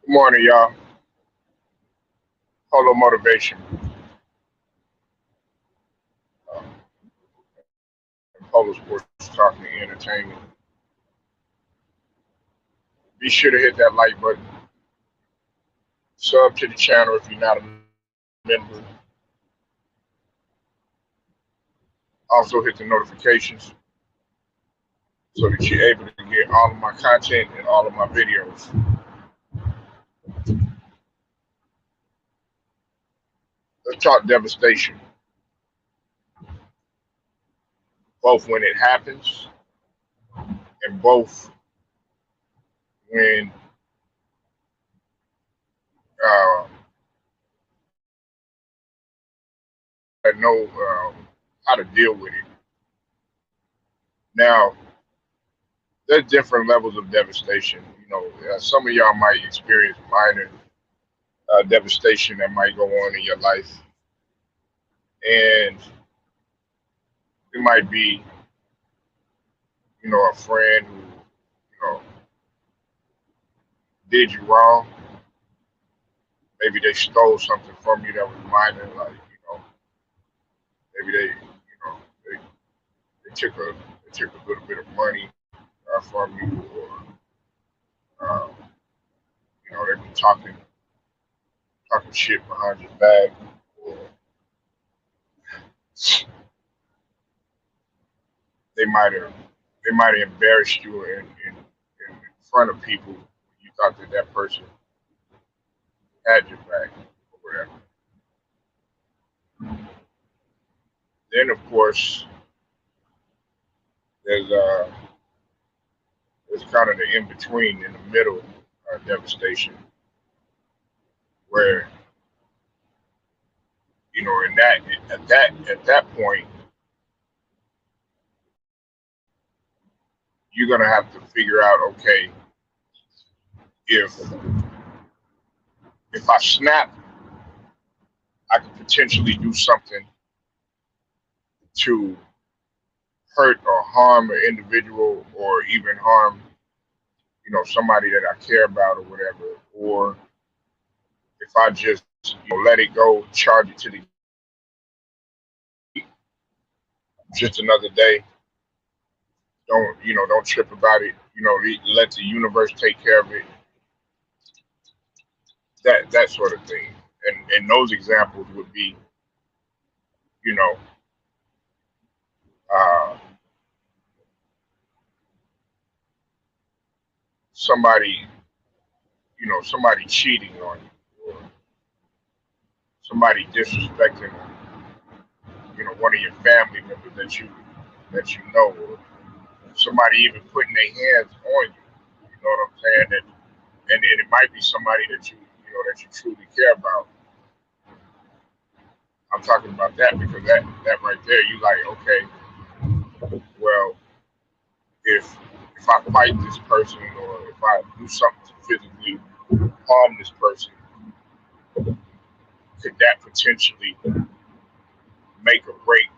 Good morning, y'all. Polo motivation. Uh, Polo sports talking and entertainment. Be sure to hit that like button. Sub to the channel if you're not a member. Also hit the notifications so that you're able to get all of my content and all of my videos. Let's talk devastation, both when it happens and both when uh, I know how to deal with it. Now, there's different levels of devastation. Some of y'all might experience minor devastation that might go on in your life, and it might be, a friend who, did you wrong. Maybe they stole something from you that was minor, like maybe they took a little bit of money from you, or they've been talking shit behind your back, or they might have they might have embarrassed you in front of people. You thought that person had your back or whatever. Then of course there's kind of the in between, in the middle devastation, where in that point you're gonna have to figure out, okay, if I snap, I could potentially do something to hurt or harm an individual, or even harm somebody that I care about or whatever. Or if I just let it go, charge it to the just another day. Don't trip about it. Let the universe take care of it. That sort of thing. And those examples would be, you know, uh, somebody, somebody cheating on you, or somebody disrespecting, one of your family members that you know, or somebody even putting their hands on you. You know what I'm saying? And it might be somebody that you truly care about. I'm talking about that because that right there, you like, okay, well, if I fight this person, or if I do something to physically harm this person, could that potentially make or break,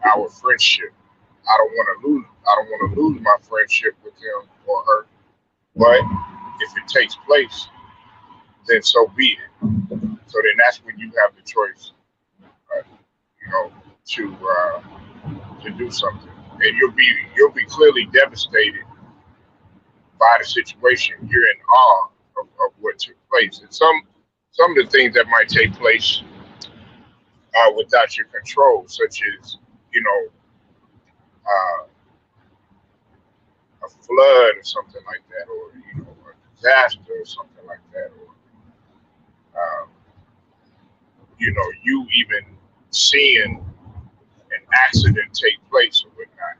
our friendship? I don't want to lose my friendship with him or her. But if it takes place, then so be it. So then that's when you have the choice, uh, you know, to do something, and you'll be clearly devastated by the situation. You're in awe of what took place, and some of the things that might take place without your control, such as uh, a flood or something like that, or a disaster or something like that, or um, you even seeing an accident take place or whatnot.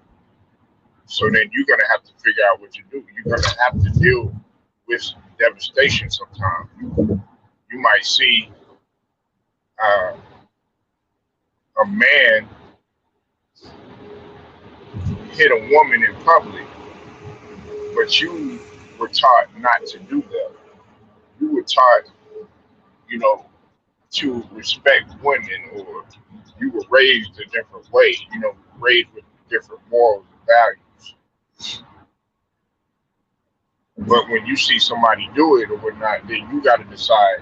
So then you're gonna have to figure out what you do. You're gonna have to deal with devastation sometimes. You might see uh, a man hit a woman in public, but you were taught not to do that. You were taught, you know, to respect women, or you were raised a different way, raised with different morals and values. But when you see somebody do it or whatnot, then you got to decide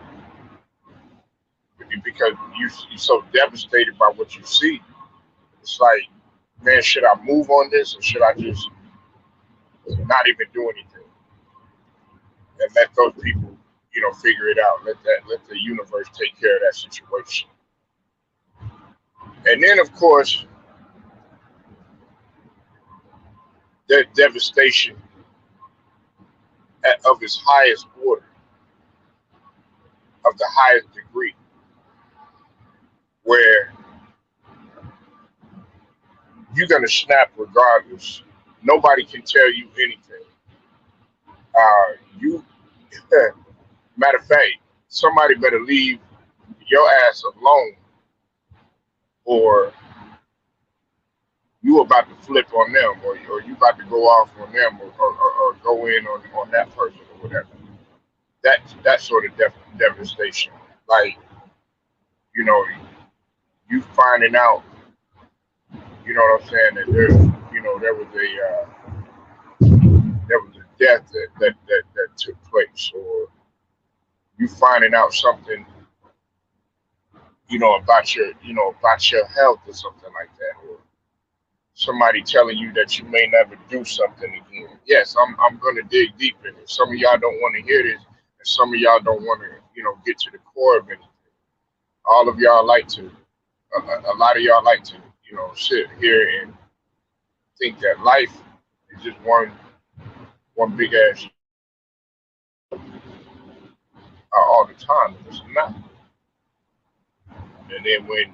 because you're so devastated by what you see. It's like, man, should I move on this or should I just not even do anything and let those people, figure it out? Let the universe take care of that situation. And then, of course, that devastation of its highest order, of the highest degree, where you're gonna snap regardless. Nobody can tell you anything. You, matter of fact, somebody better leave your ass alone, or you about to flip on them, or you about to go off on them, or go in on that person or whatever. That sort of devastation, like you know, you finding out, you know what I'm saying, that there was a death that took place, or you finding out something, about your health or something like that, or somebody telling you that you may never do something again. Yes, I'm gonna dig deep in it. Some of y'all don't want to hear this, and some of y'all don't want to, get to the core of it. All of y'all like to, a lot of y'all like to, sit here and think that life is just one big ass all the time. It's not. And then when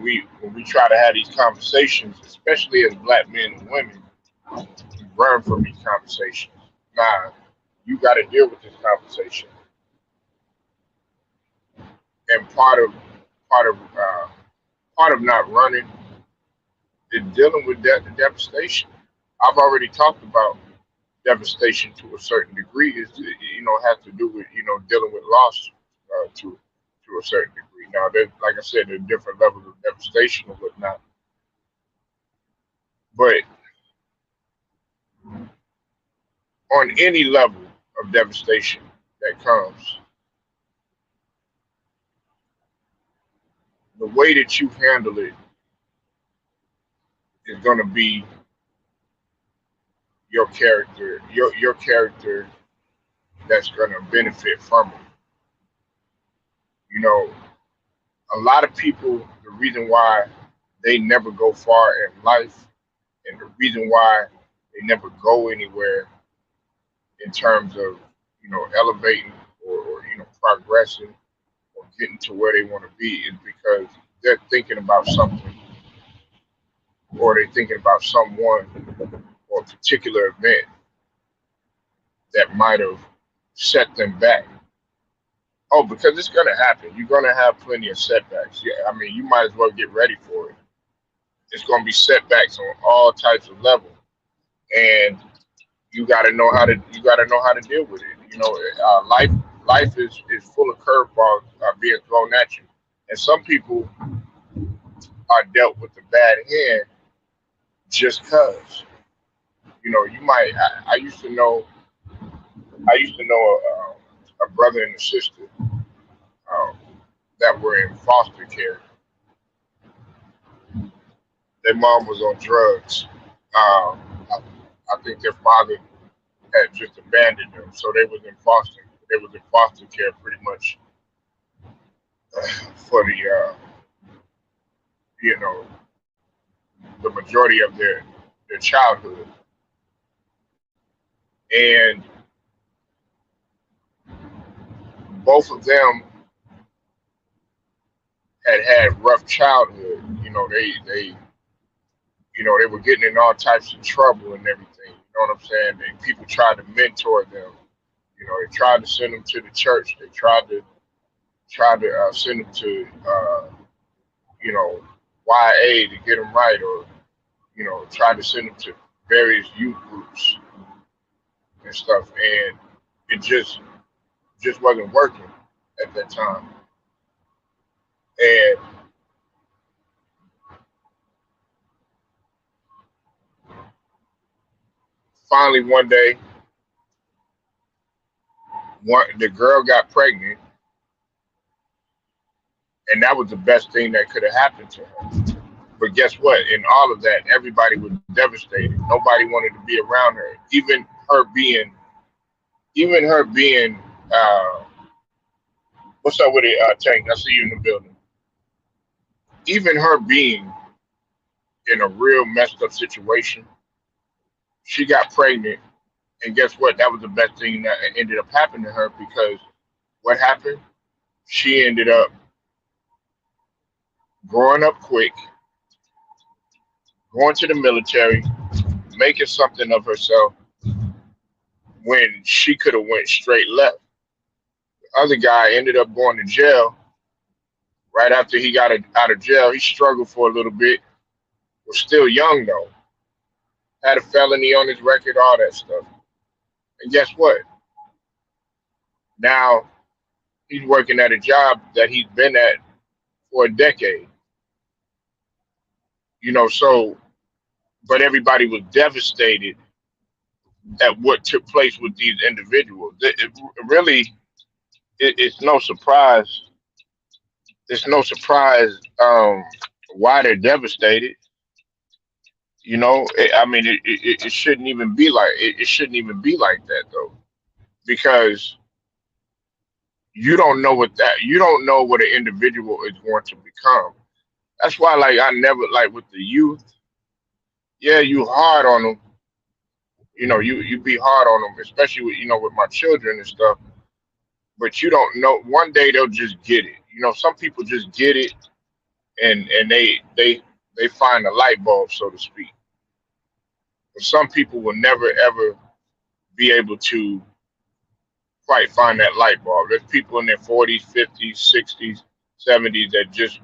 we try to have these conversations, especially as black men and women, we run from these conversations. Nah, you got to deal with this conversation. And part of part of not running is dealing with that the devastation. I've already talked about devastation to a certain degree. Is has to do with dealing with loss to a certain degree. Now, like I said, there's different levels of devastation and whatnot. But on any level of devastation that comes, the way that you handle it is going to be your character, your character that's going to benefit from it. You know, a lot of people, the reason why they never go far in life, and the reason why they never go anywhere in terms of elevating or progressing or getting to where they want to be is because they're thinking about something, or they're thinking about someone or a particular event that might have set them back. Oh, because it's gonna happen. You're gonna have plenty of setbacks. Yeah, I mean, you might as well get ready for it. It's gonna be setbacks on all types of levels, and you gotta know how to deal with it. Life is full of curveballs being thrown at you, and some people are dealt with a bad hand just cause. You might. I used to know a brother and a sister um, that were in foster care. Their mom was on drugs. Um, I think their father had just abandoned them, so they was in foster. They was in foster care pretty much for you know, the majority of their childhood, and both of them had rough childhood. They were getting in all types of trouble and everything. You know what I'm saying? And people tried to mentor them. They tried to send them to the church. They tried to send them to you know YA to get them right, or tried to send them to various youth groups and stuff, and it just wasn't working at that time. And finally, one day, The girl got pregnant, and that was the best thing that could have happened to her. But guess what? In all of that, everybody was devastated. Nobody wanted to be around her. Her being, even her being, uh, what's up with it, Tank? I see you in the building. Even her being in a real messed up situation, she got pregnant, and guess what? That was the best thing that ended up happening to her because what happened? She ended up growing up quick, going to the military, making something of herself when she could have went straight left. The other guy ended up going to jail right after he got out of jail. He struggled for a little bit, was still young though, had a felony on his record, all that stuff. And guess what? Now he's working at a job that he's been at for a decade. So but everybody was devastated at what took place with these individuals. Really, it's no surprise. It's no surprise why they're devastated. I mean, it shouldn't even be like it shouldn't even be like that though, because you don't know what an individual is going to become. That's why, like, I never like with the youth. Yeah, you hard on them. You be hard on them, especially with my children and stuff. But you don't know. One day they'll just get it. Some people just get it, and they find a light bulb, so to speak. But some people will never ever be able to quite find that light bulb. There's people in their 40s, 50s, 60s, 70s that just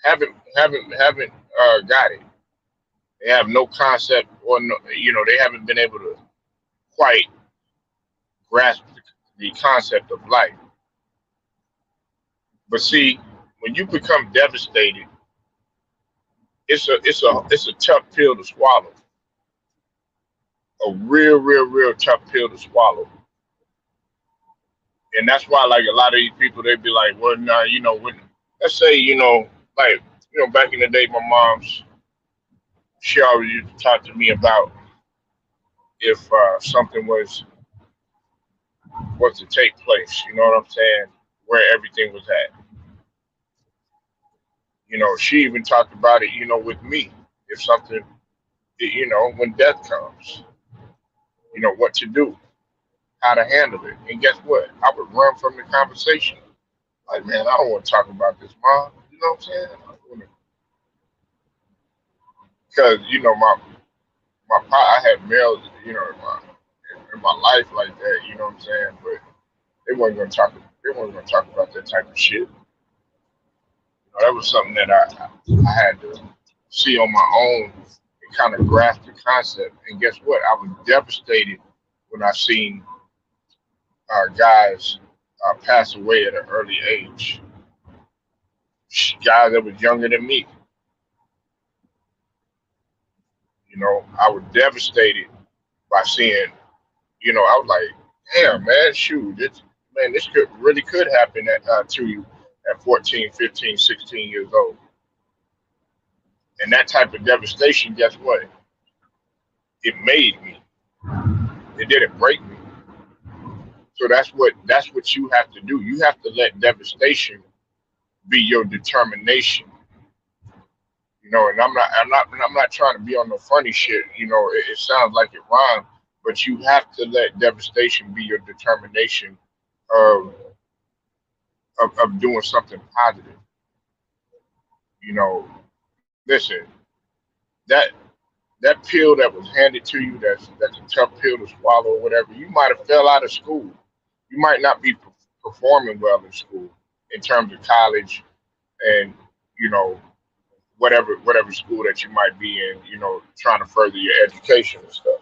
haven't got it. They have no concept, or no, they haven't been able to quite grasp the concept of life. But see, when you become devastated, it's a tough pill to swallow. A real tough pill to swallow. And that's why, like, a lot of these people, they be like, well, nah, when let's say, like, back in the day, my mom's she always used to talk to me about if something was to take place. You know what I'm saying? Where everything was at. She even talked about it. With me, if something, when death comes, what to do, how to handle it. And guess what? I would run from the conversation. Like, man, I don't want to talk about this, mom. You know what I'm saying? Because I had males, in my life like that. You know what I'm saying? But they wasn't gonna talk. They wasn't gonna talk about that type of shit. That was something that I had to see on my own and kind of grasp the concept. And guess what? I was devastated when I seen guys pass away at an early age. Guys that was younger than me. I was devastated by seeing. I was like, damn, man, shoot, this could happen to you at 14, 15, 16 years old. And that type of devastation, guess what? It made me. It didn't break me. So that's what you have to do. You have to let devastation be your determination. And I'm not trying to be on no funny shit. It sounds like it rhymes, but you have to let devastation be your determination of doing something positive. Listen, that that pill that was handed to you, that's a tough pill to swallow or whatever. You might have fell out of school. You might not be performing well in school in terms of college and you know whatever school that you might be in. Trying to further your education and stuff.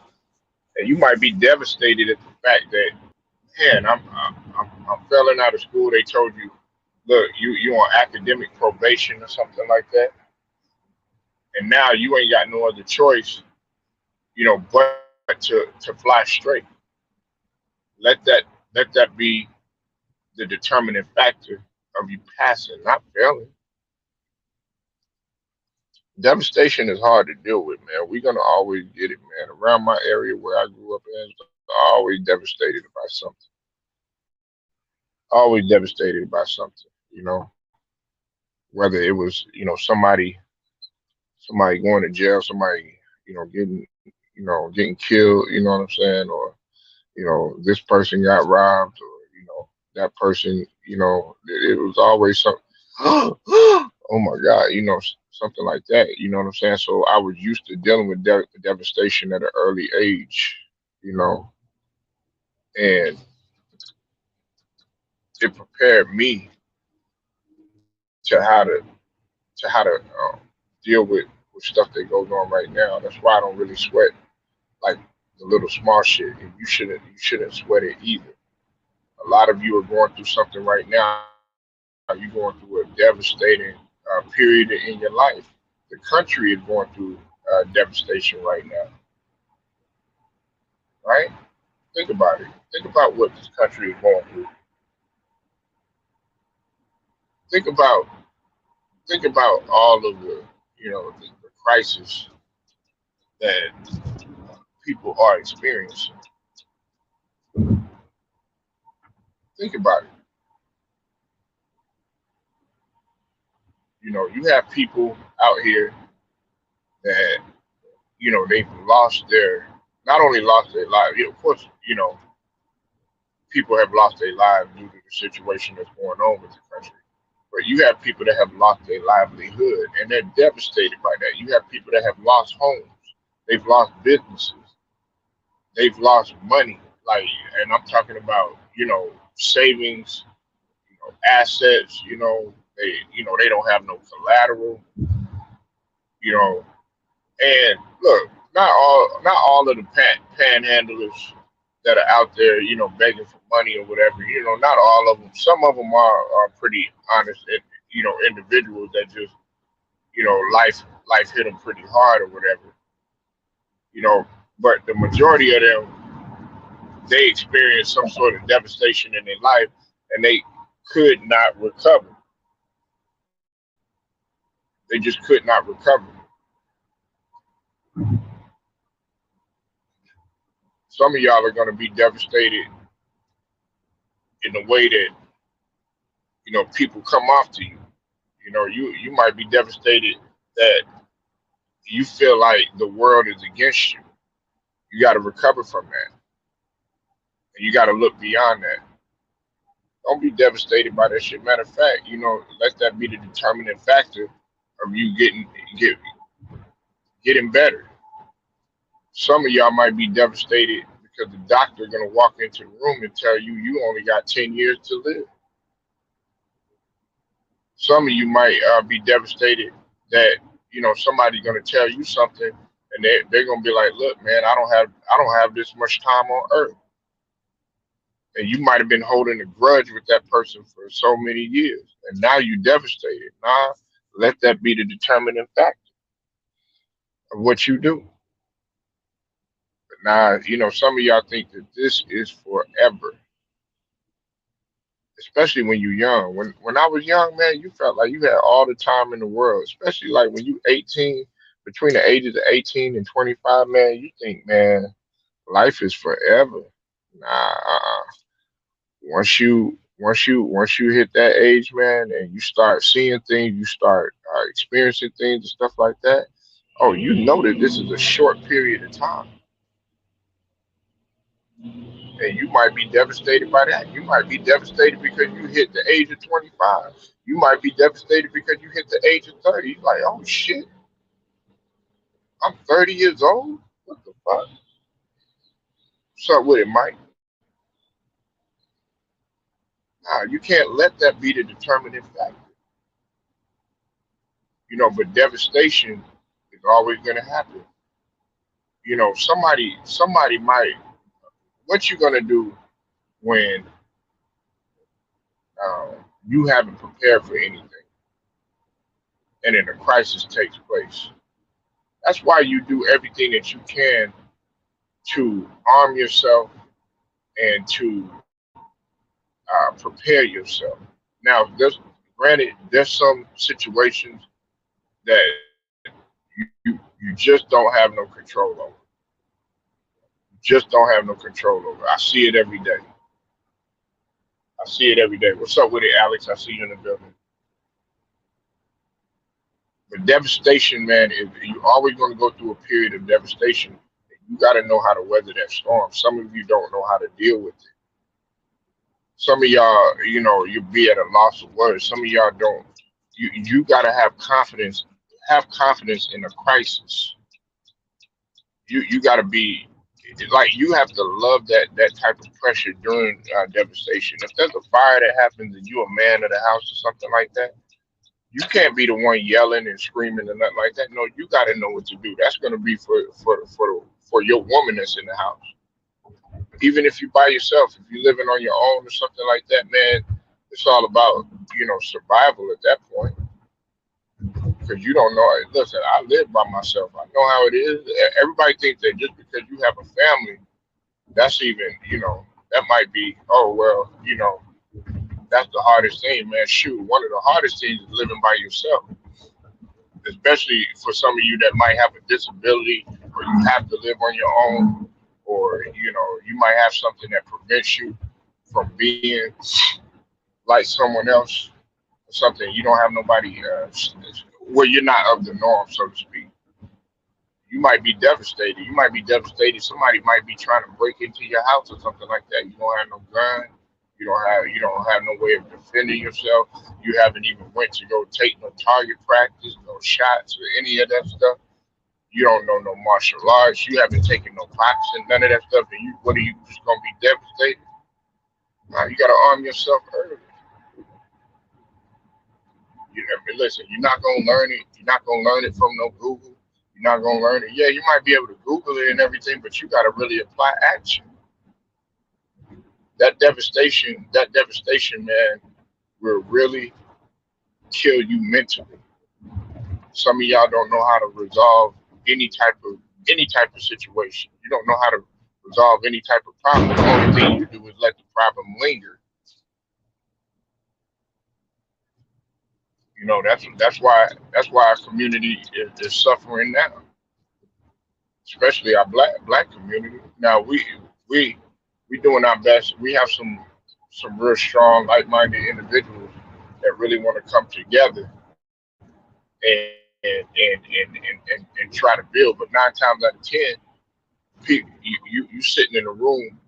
And you might be devastated at the fact that, man, I'm failing out of school. They told you, look, you on academic probation or something like that, and now you ain't got no other choice, but to fly straight. Let that let that be the determining factor of you passing, not failing. Devastation is hard to deal with, man. We're gonna always get it, man. Around my area where I grew up in, I always devastated by something. Always devastated by something, whether it was, somebody going to jail, somebody, getting killed, you know what I'm saying? Or, this person got robbed, or, that person, it was always something. Oh my God, something like that. You know what I'm saying? So I was used to dealing with devastation at an early age, you know, and it prepared me to how to deal with stuff that goes on right now. That's why I don't really sweat like the little small shit, and you shouldn't sweat it either. A lot of you are going through something right now. You're going through a devastating period in your life. The country is going through devastation right now, right? Think about it. Think about what this country is going through. Think about think about all of the crisis that people are experiencing. Think about it. You have people out here that they've lost their not only lost their lives. Of course, people have lost their lives due to the situation that's going on with the country. But you have people that have lost their livelihood and they're devastated by that. You have people that have lost homes, they've lost businesses, they've lost money. Like, and I'm talking about, savings, assets. They don't have no collateral. You know, and look, not all of the panhandlers that are out there, begging for money or whatever. Not all of them. Some of them are pretty honest, individuals that just, life hit them pretty hard or whatever. You know, but the majority of them, they experienced some sort of devastation in their life, and they could not recover. They just could not recover. Some of y'all are going to be devastated in the way that people come after you. You might be devastated that you feel like the world is against you. You got to recover from that, and you got to look beyond that. Don't be devastated by that shit. Matter of fact, let that be the determining factor of you getting better. Some of y'all might be devastated because the doctor gonna walk into the room and tell you you only got 10 years to live. Some of you might be devastated that somebody's gonna tell you something, and they're gonna be like, "Look, man, I don't have this much time on earth," and you might have been holding a grudge with that person for so many years, and now you devastated. Nah, let that be the determining factor of what you do. But now, some of y'all think that this is forever, especially when you're young. When I was young, man, you felt like you had all the time in the world, especially like when you 18, between the ages of 18 and 25, man, you think, man, life is forever. Nah, once you hit that age, man, and you start seeing things, you start experiencing things and stuff like that. Oh, you know that this is a short period of time, and you might be devastated by that. You might be devastated because you hit the age of 25. You might be devastated because you hit the age of 30. You're like, oh shit, I'm 30 years old. What the fuck? What's up with it, Mike? Nah, you can't let that be the determining factor. But devastation is always going to happen. Somebody might. What you gonna do when uh, you haven't prepared for anything, and then a crisis takes place? That's why you do everything that you can to arm yourself and to prepare yourself. Now, granted, there's some situations that you just don't have no control over. Just don't have no control over. I see it every day. I see it every day. What's up with it, Alex? I see you in the building. But devastation, man, is you're always going to go through a period of devastation. You got to know how to weather that storm. Some of you don't know how to deal with it. Some of y'all, you be at a loss of words. Some of y'all don't. You got to have confidence. Have confidence in a crisis. You got to be like you have to love that type of pressure during devastation. If there's a fire that happens and you're a man of the house or something like that, you can't be the one yelling and screaming and nothing like that. No, you got to know what to do. That's going to be for your woman that's in the house. Even if you by yourself, if you're living on your own or something like that, man, it's all about survival at that point because you don't know. Listen, I live by myself. I know how it is. Everybody thinks that just because you have a family, that's even that might be, oh well, that's the hardest thing, man. Shoot, one of the hardest things is living by yourself, especially for some of you that might have a disability or you have to live on your own, or you might have something that prevents you from being like someone else, or something. You don't have nobody where you're not of the norm, so to speak. You might be devastated. You might be devastated. Somebody might be trying to break into your house or something like that. You don't have no gun. You don't have no way of defending yourself. You haven't even went to go take no target practice, no shots or any of that stuff. You don't know no martial arts. You haven't taken no boxing, none of that stuff. And what are you just gonna be devastated? Nah, you gotta arm yourself early. Listen, you're not gonna learn it. You're not gonna learn it from no Google. You're not gonna learn it. Yeah, you might be able to Google it and everything, but you gotta really apply action. That devastation, man, will really kill you mentally. Some of y'all don't know how to resolve any type of any type of situation. You don't know how to resolve any type of problem. The only thing you do is let the problem linger. That's why our community is suffering now, especially our black community. Now we we doing our best. We have some real strong, like-minded individuals that really want to come together and try to build. But 9 times out of 10, you sitting in a room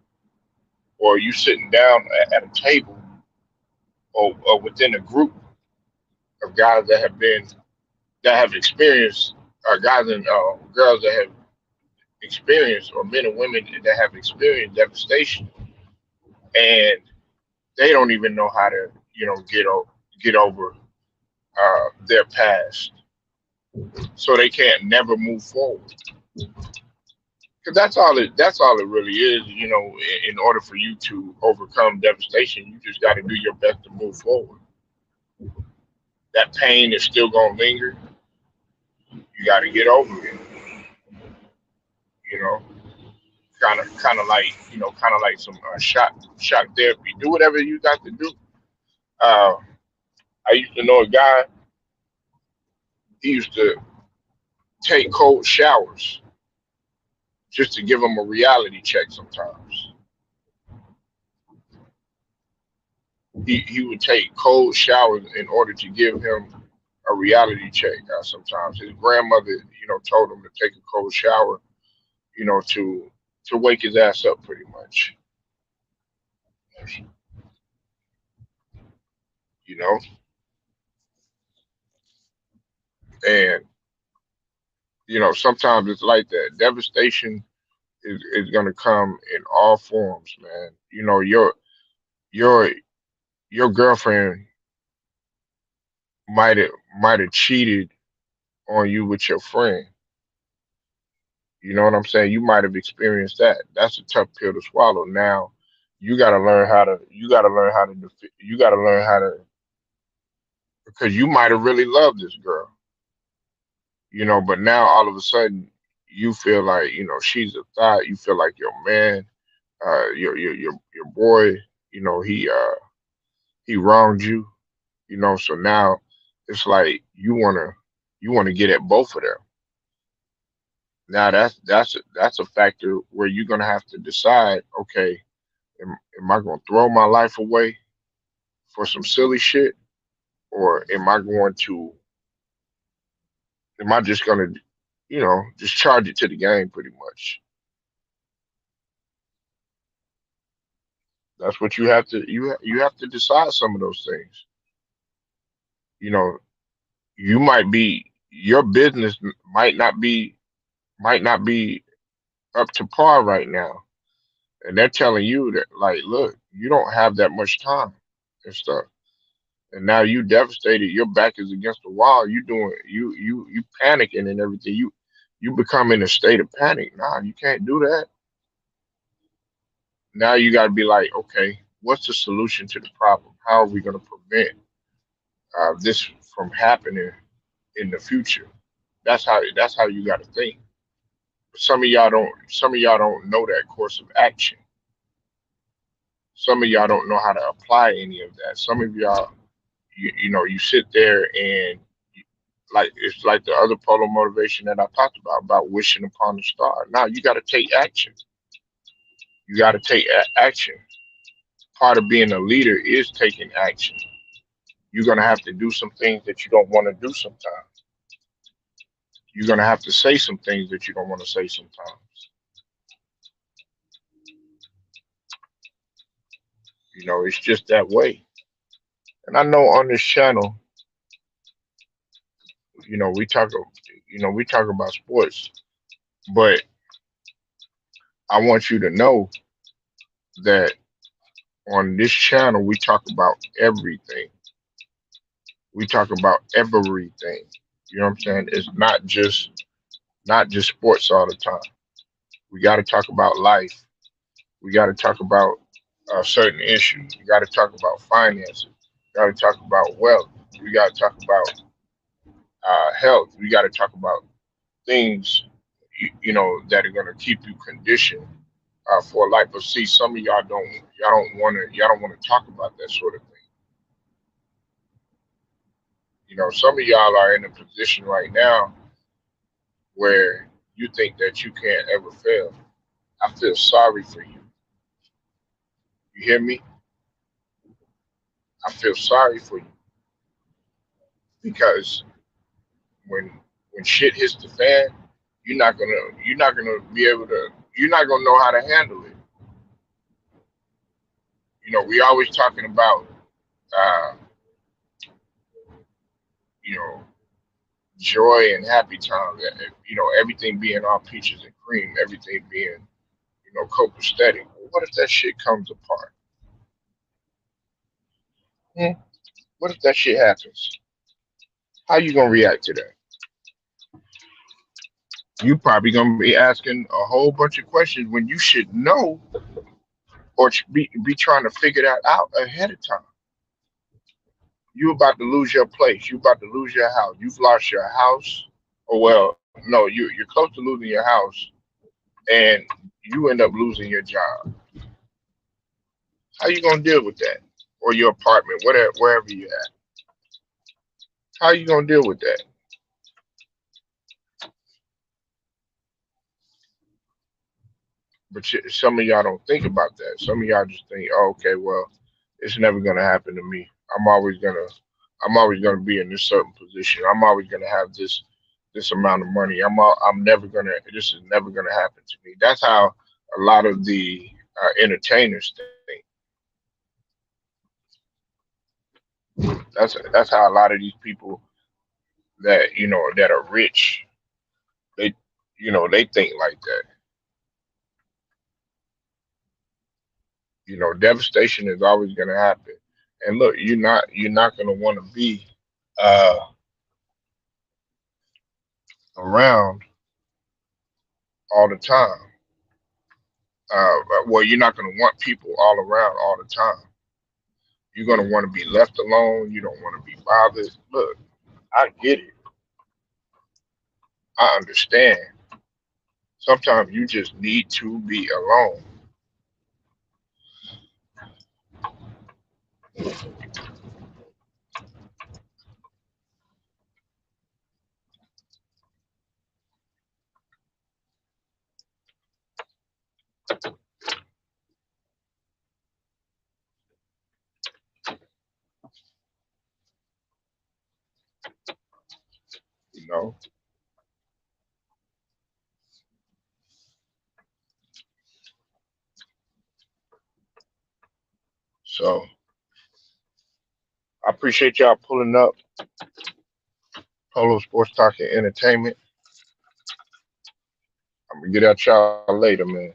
or you sitting down at a table or within a group of guys that have experienced, guys and girls that have experienced, or men and women that have experienced devastation, and they don't even know how to get over their past, so they can't never move forward. Because that's all it really is. In order for you to overcome devastation, you just got to do your best to move forward. That pain is still gonna linger. You got to get over it. You know, kind of like some shock therapy. Do whatever you got to do. Uh, I used to know a guy. He used to take cold showers just to give him a reality check. Sometimes he would take cold showers in order to give him a reality check. Sometimes his grandmother, told him to take a cold shower, to wake his ass up, pretty much. You know, and sometimes it's like that. Devastation is gonna come in all forms, man. Your your girlfriend might have might have cheated on you with your friend. You know what I'm saying? You might have experienced that. That's a tough pill to swallow. Now you gotta learn how to, because you might have really loved this girl, but now all of a sudden you feel like, she's a thought, you feel like your man, Your boy, he wronged you, so now it's like you wanna get at both of them. Now that's a factor where you're gonna have to decide, okay, am I gonna throw my life away for some silly shit, or am I just gonna, just charge it to the game pretty much? That's what you have to decide some of those things. You know, you might be your business might not be up to par right now, and they're telling you that, like, look, you don't have that much time and stuff, and now you devastated. Your back is against the wall. You panicking and everything. You become in a state of panic. Nah, you can't do that. Now you got to be like, okay, what's the solution to the problem? How are we going to prevent this from happening in the future? That's how you got to think. Some of y'all don't know that course of action. Some of y'all don't know how to apply any of that. Some of y'all, you sit there and, like, it's like the other polo motivation that I talked about wishing upon the star. Now you got to take action. You got to take action. Part of being a leader is taking action. You're gonna have to do some things that you don't want to do sometimes. You're gonna have to say some things that you don't want to say sometimes. It's just that way. And I know on this channel, you know, we talk, we talk about sports, but I want you to know that on this channel we talk about everything. We talk about everything. You know what I'm saying? It's not just sports all the time. We got to talk about life. We got to talk about certain issues. We got to talk about finances. We got to talk about wealth. We got to talk about health. We got to talk about things, that are going to keep you conditioned for life. But see, some of y'all don't want to talk about that sort of thing. Some of y'all are in a position right now where you think that you can't ever fail. I feel sorry for you. You hear me? I feel sorry for you because when when shit hits the fan, you're not gonna be able to you're not gonna know how to handle it. We always talking about uh, you know joy and happy times. Everything being all peaches and cream, everything being copacetic. What if that shit comes apart? Hmm? What if that shit happens? How you gonna react to that? You probably gonna be asking a whole bunch of questions when you should know, or be trying to figure that out ahead of time. You about to lose your place. You about to lose your house. You've lost your house. Or, well, no, you're close to losing your house, and you end up losing your job. How you gonna deal with that? Or your apartment, wherever you at. How you gonna deal with that? But some of y'all don't think about that. Some of y'all just think, oh, okay, well, it's never gonna happen to me. I'm always gonna, I'm always gonna be in this certain position. I'm always gonna have this amount of money. I'm never gonna. This is never gonna happen to me. That's how a lot of the entertainers think. That's how a lot of these people that are rich, they they think like that. Devastation is always gonna happen. And look, you're not gonna want to be uh, around all the time. Well, you're not going to want people all around all the time. You're going to want to be left alone. You don't want to be bothered. Look, I get it. I understand. Sometimes you just need to be alone. you know. So I appreciate y'all pulling up. Polo Sports Talk and Entertainment. I'm gonna get at y'all later, man.